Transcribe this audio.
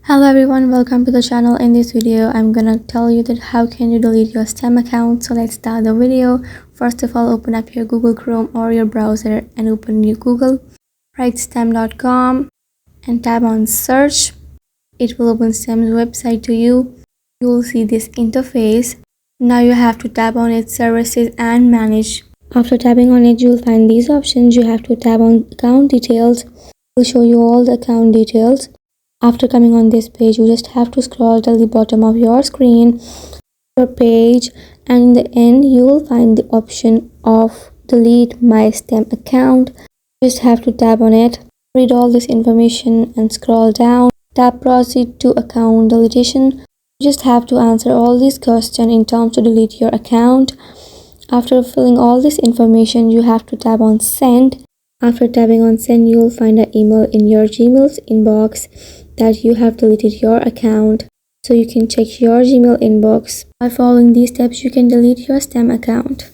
Hello everyone, welcome to the channel. In this video I'm gonna tell you that how can you delete your STEM account. So let's start the video. First of all, open up your Google Chrome or your browser and open your Google. Write stem.com and tap on search. It will open STEM's website to you. You will see this interface. Now you have to tap on its services and manage. After tapping on it, you will find these options. You have to tap on account details. It will show you all the account details. After coming on this page, you just have to scroll till the bottom of your screen, your page, and in the end you will find the option of delete my STEM account. You just have to tap on it, read all this information and scroll down. Tap proceed to account deletion. You just have to answer all these questions in terms to delete your account. After filling all this information, you have to tap on send. After tapping on send, you will find an email in your Gmail's inbox that you have deleted your account. So you can check your Gmail inbox. By following these steps, you can delete your STEM account.